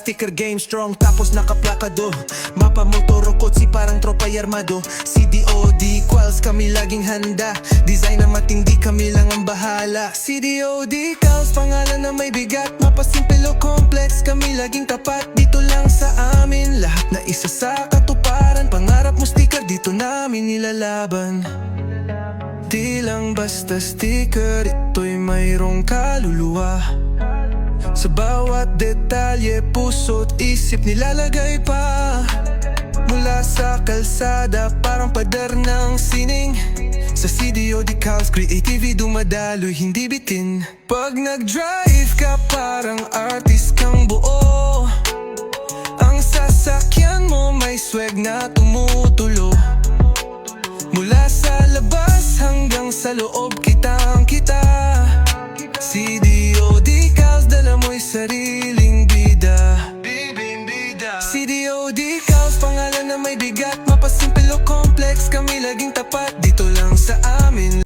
Sticker game strong tapos nakaplakado. Mapa motoro kotsi parang tropay armado. CDOD quals kami laging handa. Design na matindi kami lang ang bahala. CDOD calls pangalan na may bigat. Mapa simple o complex kami laging tapat. Dito lang sa amin lahat na isa sa katuparan. Pangarap mo sticker dito namin nilalaban. Di lang basta sticker, ito'y mayroong kaluluwa. Sa bawat detalye, puso't isip nilalagay pa. Mula sa kalsada, parang padar ng sining. Sa CDOD calls, creativity dumadaloy, hindi bitin. Pag nag-drive ka, parang artist kang buo. Ang sasakyan mo may swag na tumutulo. Mula sa labas hanggang sa loob kitang-kita. CDOD calls, dala mo'y sariling bida. CDOD calls, pangalan na may bigat. Mapasimple o complex, kami laging tapat.